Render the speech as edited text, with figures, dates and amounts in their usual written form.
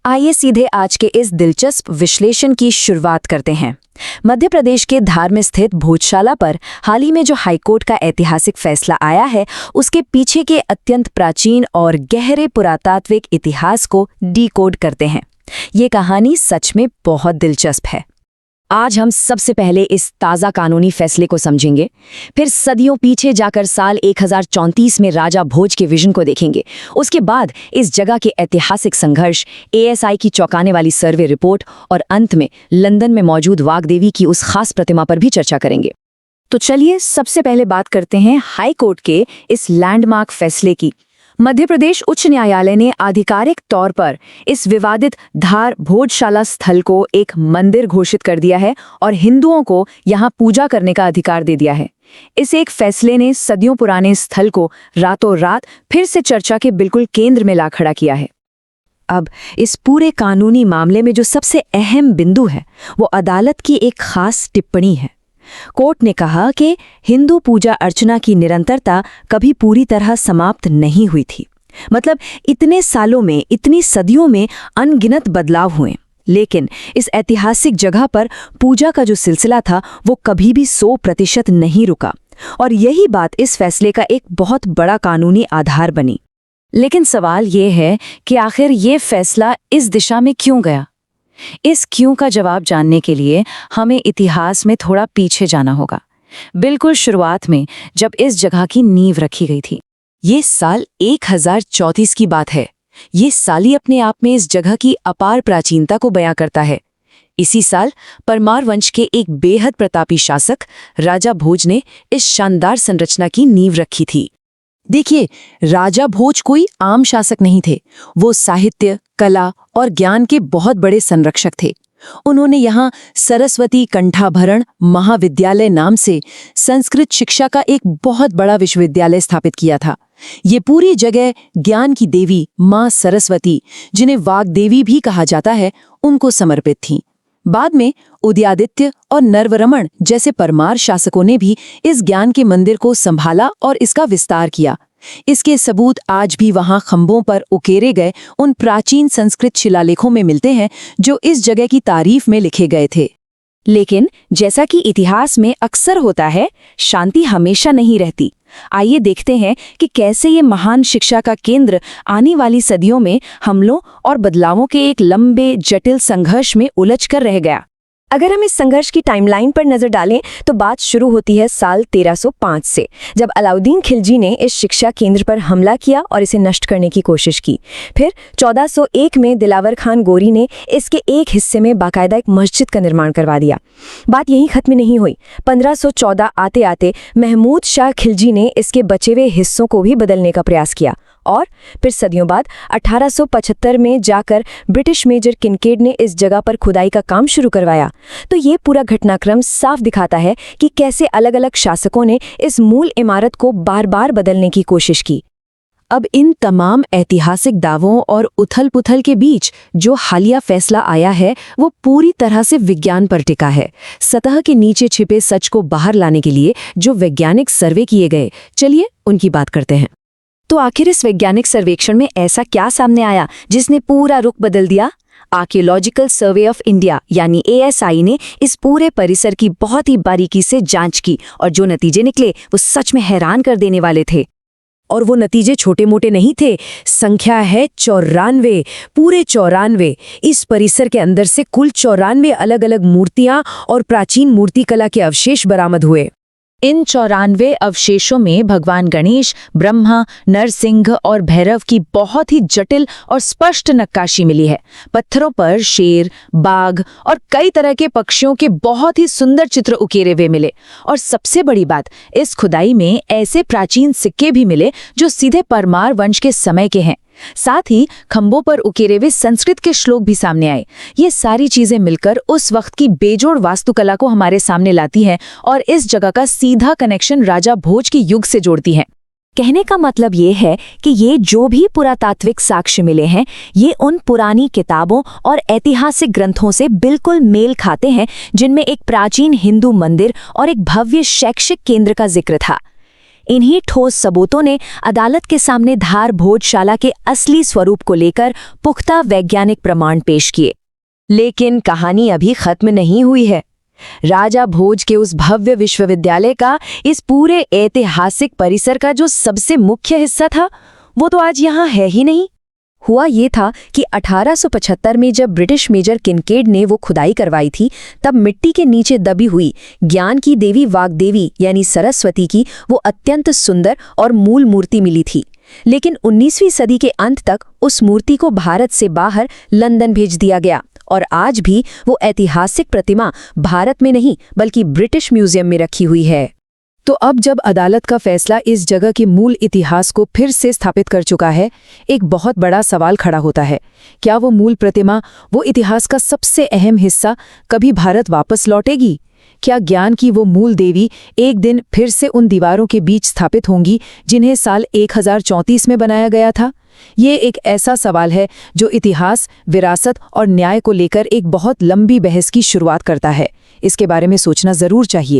आइए सीधे आज के इस दिलचस्प विश्लेषण की शुरुआत करते हैं। मध्य प्रदेश के धार में स्थित भोजशाला पर हाल ही में जो हाईकोर्ट का ऐतिहासिक फैसला आया है, उसके पीछे के अत्यंत प्राचीन और गहरे पुरातात्विक इतिहास को डीकोड करते हैं। ये कहानी सच में बहुत दिलचस्प है। आज हम सबसे पहले इस ताज़ा कानूनी फैसले को समझेंगे, फिर सदियों पीछे जाकर साल 1034 में राजा भोज के विजन को देखेंगे। उसके बाद इस जगह के ऐतिहासिक संघर्ष, एएसआई की चौंकाने वाली सर्वे रिपोर्ट और अंत में लंदन में मौजूद वाग्देवी की उस खास प्रतिमा पर भी चर्चा करेंगे। तो चलिए सबसे पहले बात करते हैं हाई कोर्ट के इस लैंडमार्क फैसले की। मध्य प्रदेश उच्च न्यायालय ने आधिकारिक तौर पर इस विवादित धार भोजशाला स्थल को एक मंदिर घोषित कर दिया है और हिंदुओं को यहां पूजा करने का अधिकार दे दिया है। इस एक फैसले ने सदियों पुराने स्थल को रातों रात फिर से चर्चा के बिल्कुल केंद्र में ला खड़ा किया है। अब इस पूरे कानूनी मामले में जो सबसे अहम बिंदु है, वो अदालत की एक खास टिप्पणी है। कोर्ट ने कहा कि हिंदू पूजा अर्चना की निरंतरता कभी पूरी तरह समाप्त नहीं हुई थी। मतलब इतने सालों में, इतनी सदियों में अनगिनत बदलाव हुए, लेकिन इस ऐतिहासिक जगह पर पूजा का जो सिलसिला था वो कभी भी 100% नहीं रुका। और यही बात इस फैसले का एक बहुत बड़ा कानूनी आधार बनी। लेकिन सवाल ये है कि आखिर ये फैसला इस दिशा में क्यों गया? इस क्यों का जवाब जानने के लिए हमें इतिहास में थोड़ा पीछे जाना होगा। बिल्कुल शुरुआत में जब इस जगह की नींव रखी गई थी। ये साल 1034 की बात है। ये साल ही अपने आप में इस जगह की अपार प्राचीनता को बयां करता है। इसी साल परमार वंश के एक बेहद प्रतापी शासक राजा भोज ने इस शानदार संरचना की नींव रखी थी। देखिए, राजा भोज कोई आम शासक नहीं थे। वो साहित्य, कला और ज्ञान के बहुत बड़े संरक्षक थे। उन्होंने यहाँ सरस्वती कंठाभरण महाविद्यालय नाम से संस्कृत शिक्षा का एक बहुत बड़ा विश्वविद्यालय स्थापित किया था। ये पूरी जगह ज्ञान की देवी माँ सरस्वती, जिन्हें वाग्देवी भी कहा जाता है, उनको समर्पित थी। बाद में उदयादित्य और नरवरमण जैसे परमार शासकों ने भी इस ज्ञान के मंदिर को संभाला और इसका विस्तार किया। इसके सबूत आज भी वहां खंभों पर उकेरे गए उन प्राचीन संस्कृत शिलालेखों में मिलते हैं जो इस जगह की तारीफ में लिखे गए थे। लेकिन जैसा कि इतिहास में अक्सर होता है, शांति हमेशा नहीं रहती। आइए देखते हैं कि कैसे ये महान शिक्षा का केंद्र आने वाली सदियों में हमलों और बदलावों के एक लंबे जटिल संघर्ष में उलझ कर रह गया। अगर हम इस संघर्ष की टाइमलाइन पर नजर डालें तो बात शुरू होती है साल 1305 से, जब अलाउद्दीन खिलजी ने इस शिक्षा केंद्र पर हमला किया और इसे नष्ट करने की कोशिश की। फिर 1401 में दिलावर खान गोरी ने इसके एक हिस्से में बाकायदा एक मस्जिद का निर्माण करवा दिया। बात यहीं खत्म नहीं हुई। 1514 आते आते महमूद शाह खिलजी ने इसके बचे हुए हिस्सों को भी बदलने का प्रयास किया और फिर सदियों बाद 1875 में जाकर ब्रिटिश मेजर किनकेड ने इस जगह पर खुदाई का काम शुरू करवाया। तो ये पूरा घटनाक्रम साफ दिखाता है कि कैसे अलग अलग शासकों ने इस मूल इमारत को बार बार बदलने की कोशिश की। अब इन तमाम ऐतिहासिक दावों और उथल-पुथल के बीच जो हालिया फैसला आया है, वो पूरी तरह से विज्ञान पर टिका है। सतह के नीचे छिपे सच को बाहर लाने के लिए जो वैज्ञानिक सर्वे किए गए, चलिए उनकी बात करते हैं। तो आखिर इस वैज्ञानिक सर्वेक्षण में ऐसा क्या सामने आया जिसने पूरा रुख बदल दिया? आर्कियोलॉजिकल सर्वे ऑफ इंडिया यानी एएसआई ने इस पूरे परिसर की बहुत ही बारीकी से जांच की और जो नतीजे निकले वो सच में हैरान कर देने वाले थे। और वो नतीजे छोटे मोटे नहीं थे। संख्या है 94, पूरे 94। इस परिसर के अंदर से कुल 94 अलग अलग मूर्तियां और प्राचीन मूर्तिकला के अवशेष बरामद हुए। इन 94 अवशेषों में भगवान गणेश, ब्रह्मा, नरसिंह और भैरव की बहुत ही जटिल और स्पष्ट नक्काशी मिली है। पत्थरों पर शेर, बाघ और कई तरह के पक्षियों के बहुत ही सुंदर चित्र उकेरे हुए मिले। और सबसे बड़ी बात, इस खुदाई में ऐसे प्राचीन सिक्के भी मिले जो सीधे परमार वंश के समय के हैं। साथ ही खंभों पर उकेरे हुए संस्कृत के श्लोक भी सामने आए। ये सारी चीजें मिलकर उस वक्त की बेजोड़ वास्तुकला को हमारे सामने लाती हैं और इस जगह का सीधा कनेक्शन राजा भोज के युग से जोड़ती हैं। कहने का मतलब ये है कि ये जो भी पुरातात्विक साक्ष्य मिले हैं, ये उन पुरानी किताबों और ऐतिहासिक ग्रंथों से बिल्कुल मेल खाते हैं जिनमें एक प्राचीन हिंदू मंदिर और एक भव्य शैक्षिक केंद्र का जिक्र था। इन्हीं ठोस सबूतों ने अदालत के सामने धार भोजशाला के असली स्वरूप को लेकर पुख्ता वैज्ञानिक प्रमाण पेश किए। लेकिन कहानी अभी खत्म नहीं हुई है। राजा भोज के उस भव्य विश्वविद्यालय का, इस पूरे ऐतिहासिक परिसर का जो सबसे मुख्य हिस्सा था, वो तो आज यहाँ है ही नहीं। हुआ ये था कि 1875 में जब ब्रिटिश मेजर किनकेड ने वो खुदाई करवाई थी, तब मिट्टी के नीचे दबी हुई ज्ञान की देवी वाग्देवी यानी सरस्वती की वो अत्यंत सुंदर और मूल मूर्ति मिली थी। लेकिन 19वीं सदी के अंत तक उस मूर्ति को भारत से बाहर लंदन भेज दिया गया और आज भी वो ऐतिहासिक प्रतिमा भारत में नहीं बल्कि ब्रिटिश म्यूजियम में रखी हुई है। तो अब जब अदालत का फैसला इस जगह के मूल इतिहास को फिर से स्थापित कर चुका है, एक बहुत बड़ा सवाल खड़ा होता है। क्या वो मूल प्रतिमा, वो इतिहास का सबसे अहम हिस्सा कभी भारत वापस लौटेगी? क्या ज्ञान की वो मूल देवी एक दिन फिर से उन दीवारों के बीच स्थापित होंगी जिन्हें साल 1034 में बनाया गया था? ये एक ऐसा सवाल है जो इतिहास, विरासत और न्याय को लेकर एक बहुत लंबी बहस की शुरुआत करता है। इसके बारे में सोचना जरूर चाहिए।